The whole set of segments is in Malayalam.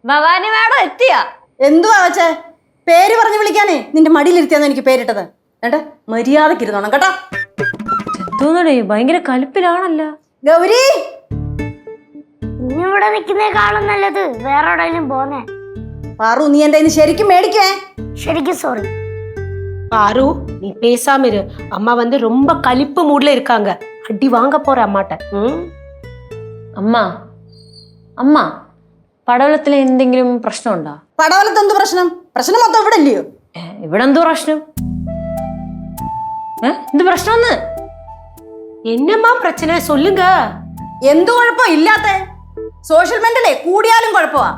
ഭവാനി മാഡം എത്തിയാ? എന്തുവാ വെച്ചേ? പേര് പറഞ്ഞു വിളിക്കാനേ നിന്റെ മടിയിലിരുത്തിയാന്ന് എനിക്ക് പേരിട്ടത്. ഏട്ടാ മര്യാദക്ക് ഇരുന്നോണം കേട്ടോ. എന്തോന്നടേ ഭയങ്കര കലിപ്പിലാണല്ലോ. ഗൗരി, ഇവിടെ നിൽക്കുന്നേക്കാളും നല്ലത് വേറെ എവിടെയെങ്കിലും പോന്നേ. പാറു, നീ എന്റെ ശരിക്കും മേടിക്കേ. ശരിക്കും സോറി. பாரு நீ பேசாம இரு. அம்மா வந்து ரொம்ப கலிப்பு மூட்ல இருக்காங்க. அடி வாங்க போற அம்மாட்ட. അമ്മ അമ്മ പടവലത്തിലെ എന്തെങ്കിലും പ്രശ്നമുണ്ടോ? പടവലത്ത് എന്ത് പ്രശ്നം? പ്രശ്നം മൊത്തം ഇവിടെ ഇല്ലയോ? ഇവിടെ എന്തോ പ്രശ്നം? എന്ത് പ്രശ്നം? என்னம்மா பிரச்சனை சொல்லுங்க. എന്ത് കുഴപ്പം ഇല്ലാത്ത? സോഷ്യൽ മെന്റലേ കൂടിയാലും കുഴപ്പമാ.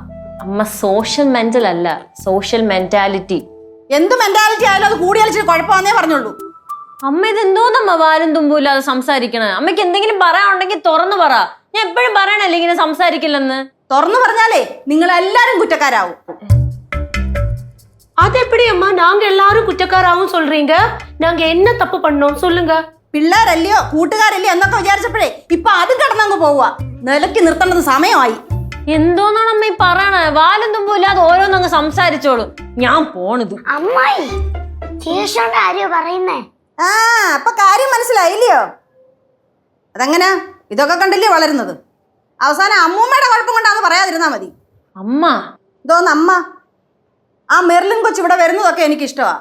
അമ്മ സോഷ്യൽ മെന്റൽ അല്ല, സോഷ്യൽ മെന്റാലിറ്റി. എന്ത് മെന്റാലിറ്റി ആയാലും അത് കൂടിയാലും ഇച്ചിരി കുഴപ്പമാന്നേ പറഞ്ഞുള്ളൂ. അമ്മ ഇതെന്തോന്നമ്മ വാലും തുമ്പും ഇല്ലാതെ സംസാരിക്കണേ? അമ്മയ്ക്ക് എന്തെങ്കിലും പറയാനുണ്ടെങ്കിൽ തുറന്നു പറ. ഞാൻ എപ്പോഴും പറയണല്ലേ ഇങ്ങനെ സംസാരിക്കില്ലെന്ന്. തുറന്നു പറഞ്ഞാലേ നിങ്ങൾ എല്ലാരും കുറ്റക്കാരാവും. அது எப்படி அம்மா நாங்க எல்லாரும் குற்றக்காராவும் சொல்றீங்க? நாங்க என்ன தப்பு பண்ணோம் சொல்லுங்க. പിള്ളേരല്ലയോ കൂട്ടുകാരല്ലയോ എന്നൊക്കെ വിചാരിച്ചപ്പോഴേ ഇപ്പൊ അതും കടന്നങ്ങ് പോവുക. നിലയ്ക്ക് നിർത്തേണ്ടത് സമയമായി. എന്തോന്നാണ് അമ്മ ഈ പറയണേ? വാലും തുമ്പും ഇല്ലാതെ ഓരോന്നങ്ങ് സംസാരിച്ചോളൂ. ഞാൻ പോണത്. അമ്മായി ശേഷോണ്ട് ആരെയോ പറയുന്നേ? ആ, അപ്പൊ കാര്യം മനസ്സിലായില്ലയോ? അതെങ്ങനാ? ഇതൊക്കെ കണ്ടില്ലേ വളരുന്നത്. അവസാനം അമ്മൂമ്മയുടെ കുഴപ്പം കൊണ്ടാന്ന് പറയാതിരുന്നാ മതി. അമ്മ ഇതോന്ന് അമ്മ. ആ മെർലിൻ കൊച്ച് ഇവിടെ വരുന്നതൊക്കെ എനിക്ക് ഇഷ്ടമാ.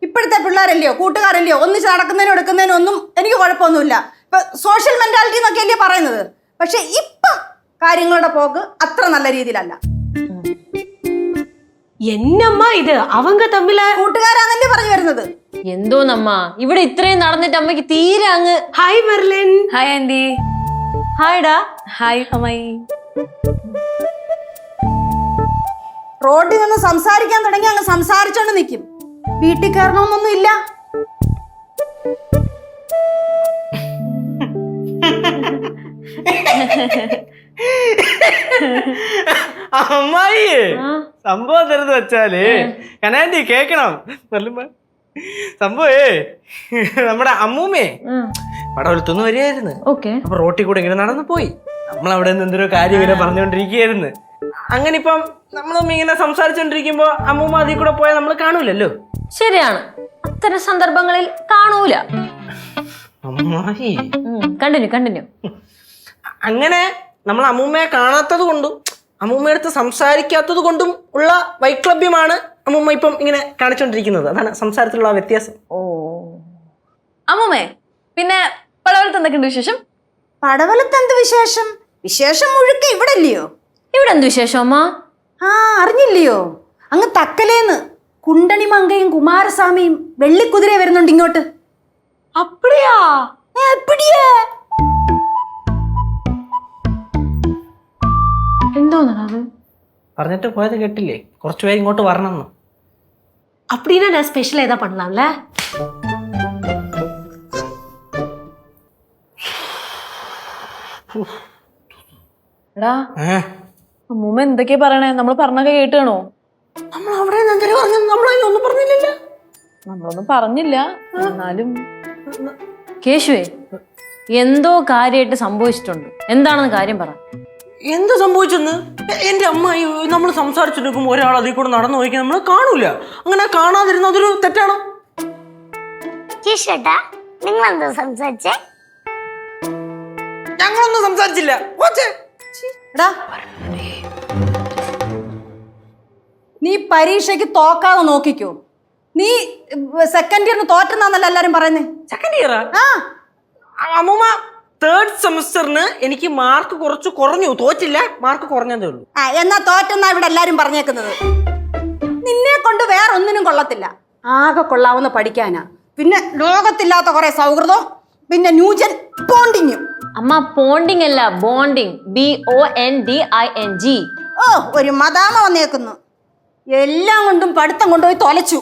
ഇപ്പോഴത്തെ പിള്ളേരല്ലയോ കൂട്ടുകാരല്ലയോ ഒന്നിച്ച് നടക്കുന്നതിനും എടുക്കുന്നതിനും ഒന്നും എനിക്ക് കുഴപ്പമൊന്നുമില്ല. ഇപ്പൊ സോഷ്യൽ മെന്റാലിറ്റി എന്നൊക്കെ അല്ലേ പറയുന്നത്. പക്ഷെ ഇപ്പം കാര്യങ്ങളുടെ പോക്ക് അത്ര നല്ല രീതിയിലല്ല. என்னம்மா இது? அவங்க തമ്മില കൂട്ടുകാരാന്നല്ലേ പറഞ്ഞു വരുന്നത്. എന്തോന്നമ്മ ഇവിടെ ഇത്രയും നടന്നിട്ട് അമ്മയ്ക്ക് തീരെ അങ്ങ്. Hi Merlin. Hi aunty. ഹായ്ഡാ. ഹായ് അമ്മായി. റോഡിൽ നിന്ന് സംസാരിക്കാൻ തുടങ്ങി അങ്ങ് സംസാരിച്ചോണ്ട് നിൽക്കും. വീട്ടിൽ കയറണമെന്നൊന്നും ഇല്ല. അമ്മായി സംഭവം തരുന്നത് വെച്ചാല് കനാൻഡി കേക്കണം. സംഭവേ നമ്മുടെ അമ്മൂമ്മേ പടവലത്തൊന്നും വരികയായിരുന്നു. അപ്പൊ റോട്ടിൽ കൂടെ ഇങ്ങനെ നടന്നു പോയി. നമ്മളവിടെ നിന്ന് എന്തൊരു കാര്യം ഇങ്ങനെ പറഞ്ഞുകൊണ്ടിരിക്കുകയായിരുന്നു. അങ്ങനെ ഇപ്പം നമ്മളൊന്നും ഇങ്ങനെ സംസാരിച്ചോണ്ടിരിക്കുമ്പോ അമ്മൂമ്മ അതിൽ കൂടെ പോയാൽ നമ്മൾ കാണൂലല്ലോ. ശരിയാണ്, അത്തരം സന്ദർഭങ്ങളിൽ കാണൂല. അമ്മായി കണ്ടിന്യൂ. അങ്ങനെ നമ്മൾ അമ്മൂമ്മയെ കാണാത്തത് കൊണ്ടും അമ്മൂമ്മയടുത്ത് സംസാരിക്കാത്തത് കൊണ്ടും ഉള്ള വൈക്ലഭ്യമാണ് അമ്മൂമ്മ ഇപ്പം ഇങ്ങനെ കാണിച്ചോണ്ടിരിക്കുന്നത്. അതാണ് സംസാരത്തിലുള്ള വ്യത്യാസം. ഓ അമ്മൂമ്മേ, പിന്നെ പടവലത്ത് എന്തൊക്കെയുണ്ട് വിശേഷം? പടവലത്ത് എന്ത് വിശേഷം? വിശേഷം മുഴുക്ക ഇവിടെ ഇല്ലയോ? ഇവിടെ എന്ത് വിശേഷം അമ്മ? ആ, അറിഞ്ഞില്ലയോ? അങ്ങ് തക്കലേന്ന് കുണ്ടണിമങ്കയും കുമാരസ്വാമിയും വെള്ളിക്കുതിര വരുന്നുണ്ട് ഇങ്ങോട്ട്. அப்படியா? എപ്പിടിയാ? എന്തോന്നത് പറഞ്ഞിട്ട് പോയത് കേട്ടില്ലേ? കുറച്ചുപേര് ഇങ്ങോട്ട് വരണമെന്ന്. அப்படின்னா நான் ஸ்பெஷல் ஏதா பண்ணலாம்ல? എടാ അമ്മൂമ്മ എന്തൊക്കെയാ പറയണേ? നമ്മൾ പറഞ്ഞൊക്കെ കേട്ടാണോ? നമ്മൾ അവിടെ നമ്മളൊന്നും പറഞ്ഞില്ലല്ലോ. നമ്മളൊന്നും പറഞ്ഞില്ല. എന്നാലും കേശുവേ എന്തോ കാര്യമായിട്ട് സംഭവിച്ചിട്ടുണ്ട്. എന്താണെന്ന് കാര്യം പറ. എന്ത് സംഭവിച്ചെന്ന്? എന്റെ അമ്മായി നമ്മൾ സംസാരിച്ചിരിക്കുമ്പോൾ ഒരാൾ അതിൽ കൂടെ നടന്നു പോയിക്കാൻ നമ്മൾ കാണൂല. അങ്ങനെ കാണാതിരുന്ന അതൊരു തെറ്റാണോ? ചേട്ടാ നിങ്ങൾ എന്താ സംസാരിച്ചേ? ഞങ്ങളൊന്നും സംസാരിച്ചില്ല. നീ പരീക്ഷയ്ക്ക് തോക്കാതെ നോക്കിക്കോ. നീ സെക്കൻഡ് ഇയറിന് തോറ്റെന്നാന്നല്ല എല്ലാരും പറയുന്നേ. സെക്കൻഡ് ഇയറാ? ആ, അമ്മൂമ്മ തേർഡ് സെമസ്റ്ററിന് എനിക്ക് മാർക്ക് കുറച്ച് കുറഞ്ഞു. തോറ്റില്ല, മാർക്ക് കുറഞ്ഞതേ ഉള്ളൂ. എന്നാ തോറ്റെന്നാ ഇവിടെ എല്ലാരും പറഞ്ഞേക്കുന്നത്. നിന്നെ കൊണ്ട് വേറെ ഒന്നിനും കൊള്ളത്തില്ല. ആകെ കൊള്ളാവുന്ന പഠിക്കാനാ. പിന്നെ ലോകത്തില്ലാത്ത കുറെ സൗഹൃദം, പിന്നെ ന്യൂജൻ ബോണ്ടിങ്ങും. അമ്മ പോണ്ടിങ് അല്ല, ബോണ്ടിങ്. BONDING. ഓ, ഒരു മദാമ വന്നേക്കുന്നു. എല്ലാം കൊണ്ടും പഠിത്തം കൊണ്ടുപോയി തൊലച്ചു.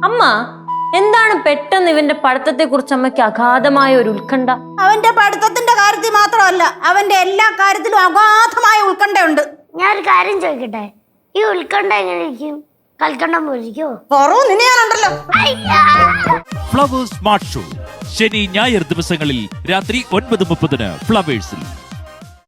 അമ്മ എന്താണ് പെട്ടെന്ന് ഇവന്റെ പഠിത്തത്തെ കുറിച്ച് അമ്മയ്ക്ക് അഗാധമായ ഒരു ഉത്കണ്ഠ? അവന്റെ പഠിത്തത്തിന്റെ കാര്യത്തിൽ മാത്രമല്ല, അവന്റെ എല്ലാ കാര്യത്തിലും അഗാധമായ ഉത്കണ്ഠയുണ്ട്. ഞാനൊരു കാര്യം ചോദിക്കട്ടെ, ഈ ഉത്കണ്ഠ എങ്ങനെ ഇരിക്കും? കൽക്കണ്ടം പോലിരിക്കോ? നിന്നെ ഞാനുണ്ടല്ലോ. ഫ്ലവേഴ്സ് സ്മാർട്ട് ഷോ ശനി ഞായർ ദിവസങ്ങളിൽ രാത്രി 9:30 ഫ്ലവേഴ്സിൽ.